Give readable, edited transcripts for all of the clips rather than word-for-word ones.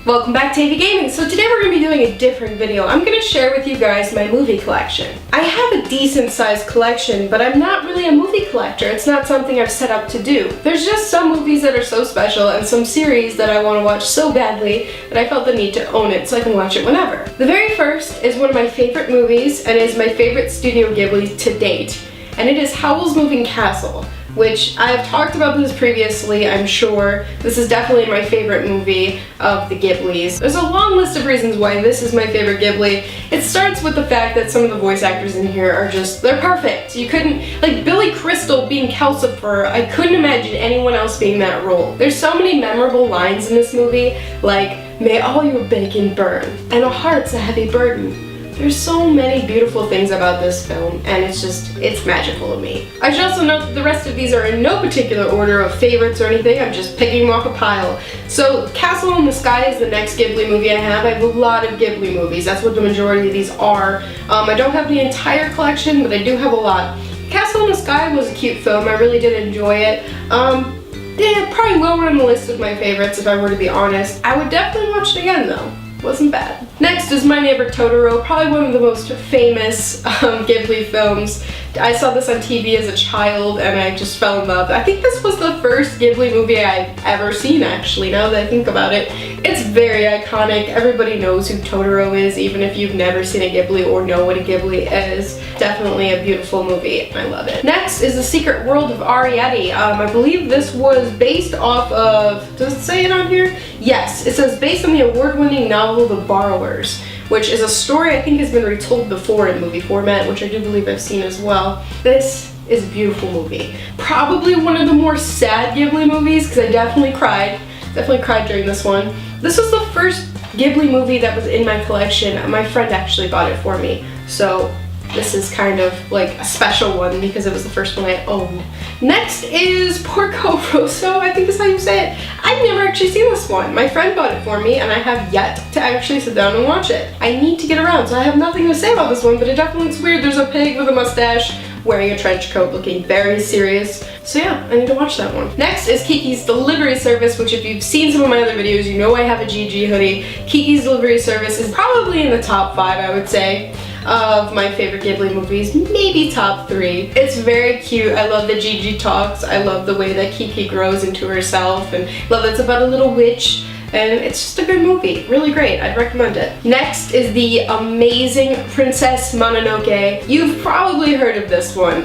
Welcome back to AviGaming. So today we're going to be doing a different video. I'm going to share with you guys my movie collection. I have a decent sized collection, but I'm not really a movie collector. It's not something I've set up to do. There's just some movies that are so special and some series that I want to watch so badly that I felt the need to own it so I can watch it whenever. The very first is one of my favorite movies and is my favorite Studio Ghibli to date, and it is Howl's Moving Castle, which I've talked about this previously, I'm sure. This is definitely my favorite movie of the Ghiblis. There's a long list of reasons why this is my favorite Ghibli. It starts with the fact that some of the voice actors in here are just, they're perfect. You couldn't, like Billy Crystal being Calcifer, I couldn't imagine anyone else being that role. There's so many memorable lines in this movie, like, "May all your bacon burn, and a heart's a heavy burden." There's so many beautiful things about this film, and it's magical to me. I should also note that the rest of these are in no particular order of favorites or anything. I'm just picking them off a pile. So Castle in the Sky is the next Ghibli movie I have. I have a lot of Ghibli movies. That's what the majority of these are. I don't have the entire collection, but I do have a lot. Castle in the Sky was a cute film. I really did enjoy it. Yeah, probably lower on the list of my favorites if I were to be honest. I would definitely watch it again though. Wasn't bad. Next is My Neighbor Totoro, probably one of the most famous Ghibli films. I saw this on TV as a child and I just fell in love. I think this was the first Ghibli movie I've ever seen actually, now that I think about it. It's very iconic. Everybody knows who Totoro is, even if you've never seen a Ghibli or know what a Ghibli is. Definitely a beautiful movie. I love it. Next is The Secret World of Arrietty. I believe this was based off of, does it say it on here? Yes, it says based on the award-winning novel The Borrowers, which is a story I think has been retold before in movie format, which I do believe I've seen as well. This is a beautiful movie. Probably one of the more sad Ghibli movies, because I definitely cried. Definitely cried during this one. This was the first Ghibli movie that was in my collection. My friend actually bought it for me, so this is kind of like a special one because it was the first one I owned. Next is Porco Rosso, I think is how you say it. I've never actually seen this one. My friend bought it for me and I have yet to actually sit down and watch it. I need to get around, so I have nothing to say about this one, but it definitely looks weird. There's a pig with a mustache wearing a trench coat looking very serious. So yeah, I need to watch that one. Next is Kiki's Delivery Service, which if you've seen some of my other videos, you know I have a GG hoodie. Kiki's Delivery Service is probably in the top 5, I would say, of my favorite Ghibli movies, maybe top 3. It's very cute. I love that Gigi talks. I love the way that Kiki grows into herself, and love that it's about a little witch, and it's just a good movie. Really great. I'd recommend it. Next is the amazing Princess Mononoke. You've probably heard of this one.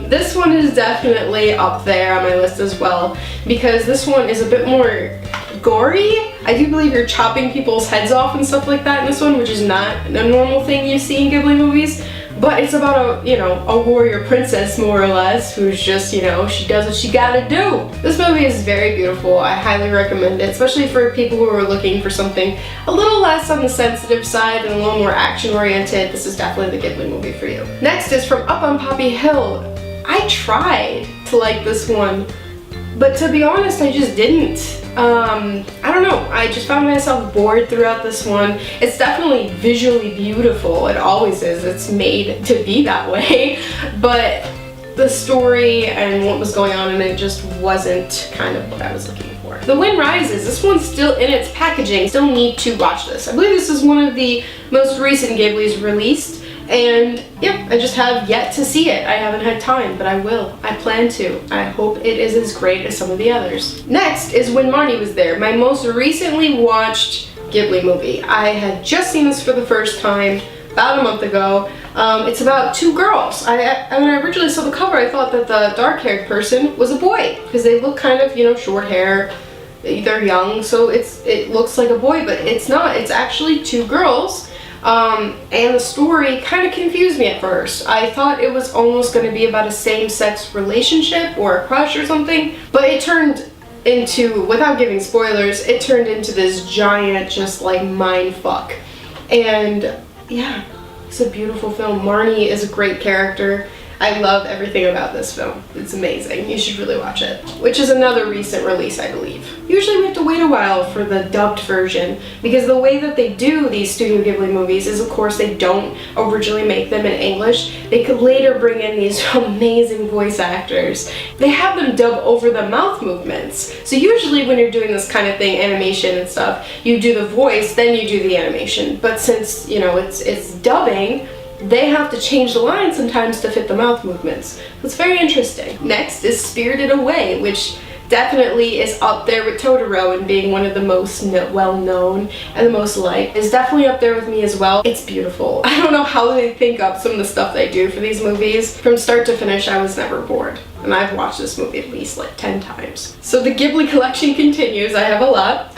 This one is definitely up there on my list as well, because this one is a bit more gory. I do believe you're chopping people's heads off and stuff like that in this one, which is not a normal thing you see in Ghibli movies. But it's about a warrior princess, more or less, who's just, she does what she gotta do. This movie is very beautiful. I highly recommend it, especially for people who are looking for something a little less on the sensitive side and a little more action-oriented. This is definitely the Ghibli movie for you. Next is From Up on Poppy Hill. I tried to like this one, but to be honest, I just didn't. I don't know, I just found myself bored throughout this one. It's definitely visually beautiful, it always is, it's made to be that way, but the story and what was going on in it just wasn't kind of what I was looking for. The Wind Rises, this one's still in its packaging, still need to watch this. I believe this is one of the most recent Ghiblis released. And yeah, I just have yet to see it. I haven't had time, but I will. I plan to. I hope it is as great as some of the others. Next is When Marnie Was There, my most recently watched Ghibli movie. I had just seen this for the first time about a month ago. It's about two girls. When I originally saw the cover, I thought that the dark-haired person was a boy because they look kind of, short hair. They're young, so it looks like a boy, but it's not. It's actually two girls. And the story kind of confused me at first. I thought it was almost going to be about a same-sex relationship or a crush or something, but it turned into, without giving spoilers, it turned into this giant just like mind fuck. And yeah, it's a beautiful film. Marnie is a great character. I love everything about this film. It's amazing. You should really watch it. Which is another recent release, I believe. Usually we have to wait a while for the dubbed version because the way that they do these Studio Ghibli movies is, of course, they don't originally make them in English. They could later bring in these amazing voice actors. They have them dub over the mouth movements. So usually when you're doing this kind of thing, animation and stuff, you do the voice, then you do the animation. But since, you know, it's dubbing, they have to change the lines sometimes to fit the mouth movements. It's very interesting. Next is Spirited Away, which definitely is up there with Totoro and being one of the most well-known and the most liked. It's definitely up there with me as well. It's beautiful. I don't know how they think up some of the stuff they do for these movies. From start to finish, I was never bored. And I've watched this movie at least like 10 times. So the Ghibli collection continues. I have a lot.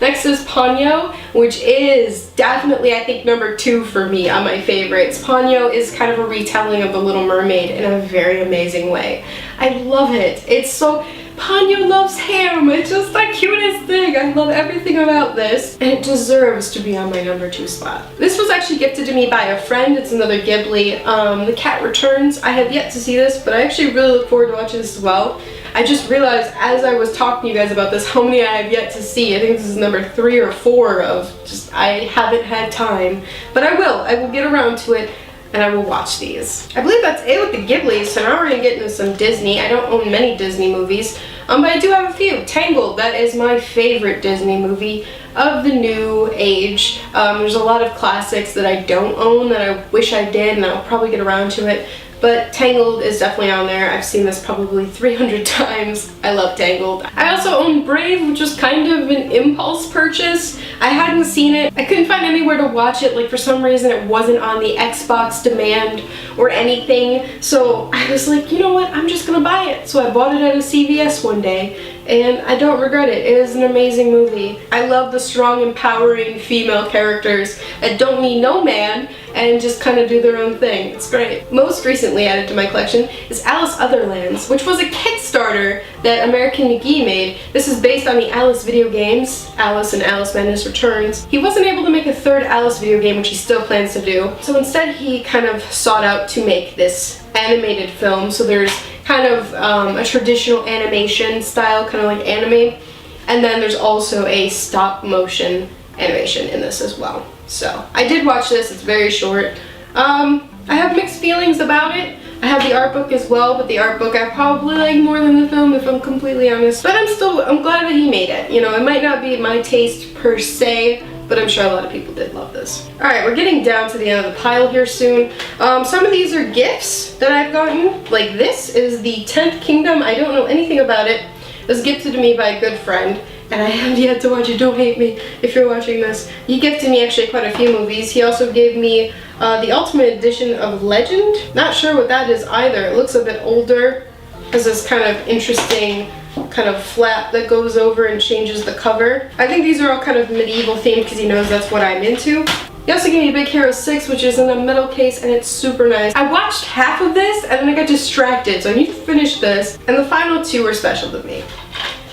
Next is Ponyo, which is definitely, I think, number 2 for me on my favorites. Ponyo is kind of a retelling of The Little Mermaid in a very amazing way. I love it. It's so... Ponyo loves him. It's just the cutest thing. I love everything about this, and it deserves to be on my number 2 spot. This was actually gifted to me by a friend. It's another Ghibli. The Cat Returns. I have yet to see this, but I actually really look forward to watching this as well. I just realized as I was talking to you guys about this how many I have yet to see. I think this is number 3 or 4 of just I haven't had time, but I will get around to it. And I will watch these. I believe that's it with the Ghiblis, so now we're gonna get into some Disney. I don't own many Disney movies, but I do have a few. Tangled, that is my favorite Disney movie of the new age. There's a lot of classics that I don't own that I wish I did, and I'll probably get around to it. But Tangled is definitely on there. I've seen this probably 300 times. I love Tangled. I also own Brave, which was kind of an impulse purchase. I hadn't seen it. I couldn't find anywhere to watch it. Like, for some reason it wasn't on the Xbox demand or anything. So I was like, you know what? I'm just gonna buy it. So I bought it at a CVS one day, and I don't regret it. It is an amazing movie. I love the strong, empowering female characters that don't need no man and just kind of do their own thing. It's great. Most recently added to my collection is Alice Otherlands, which was a Kickstarter that American McGee made. This is based on the Alice video games, Alice and Alice Madness Returns. He wasn't able to make a 3rd Alice video game, which he still plans to do. So instead he kind of sought out to make this animated film. So there's kind of a traditional animation style, kind of like anime. And then there's also a stop motion animation in this as well. So I did watch this. It's very short. I have mixed feelings about it. I have the art book as well, but the art book I probably like more than the film, if I'm completely honest. But I'm glad that he made it. You know, it might not be my taste per se, but I'm sure a lot of people did love this. Alright, we're getting down to the end of the pile here soon. Some of these are gifts that I've gotten. Like, this is the 10th Kingdom. I don't know anything about it. It was gifted to me by a good friend, and I have yet to watch it. Don't hate me if you're watching this. He gifted me actually quite a few movies. He also gave me the Ultimate Edition of Legend. Not sure what that is either. It looks a bit older. Has this kind of interesting kind of flap that goes over and changes the cover. I think these are all kind of medieval themed because he knows that's what I'm into. He also gave me Big Hero 6, which is in a metal case, and it's super nice. I watched half of this and then I got distracted, so I need to finish this. And the final 2 are special to me.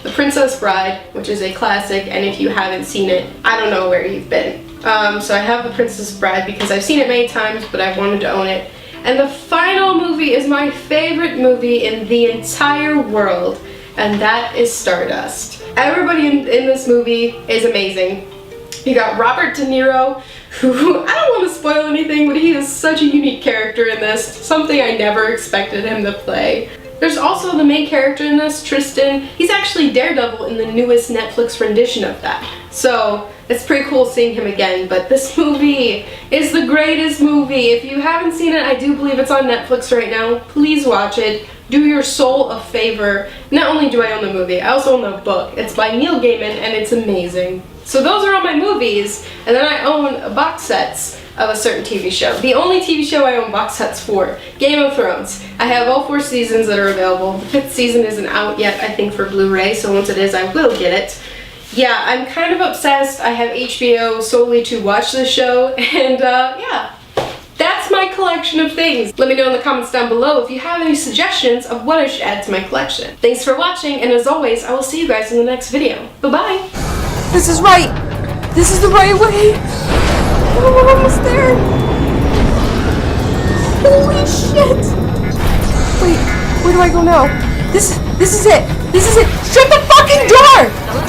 The Princess Bride, which is a classic, and if you haven't seen it, I don't know where you've been. So I have The Princess Bride because I've seen it many times, but I've wanted to own it. And the final movie is my favorite movie in the entire world, and that is Stardust. Everybody in this movie is amazing. You got Robert De Niro, who, I don't want to spoil anything, but he is such a unique character in this, something I never expected him to play. There's also the main character in this, Tristan. He's actually Daredevil in the newest Netflix rendition of that. So it's pretty cool seeing him again, but this movie is the greatest movie. If you haven't seen it, I do believe it's on Netflix right now. Please watch it. Do your soul a favor. Not only do I own the movie, I also own the book. It's by Neil Gaiman and it's amazing. So those are all my movies, and then I own box sets of a certain TV show. The only TV show I own box sets for, Game of Thrones. I have all 4 seasons that are available. The 5th season isn't out yet, I think, for Blu-ray, so once it is, I will get it. Yeah, I'm kind of obsessed. I have HBO solely to watch this show, and yeah. That's my collection of things. Let me know in the comments down below if you have any suggestions of what I should add to my collection. Thanks for watching, and as always, I will see you guys in the next video. Bye-bye! This is right! This is the right way! Oh, we're almost there! Holy shit! Where do I go now? This is it. This is it. Shut the fucking door!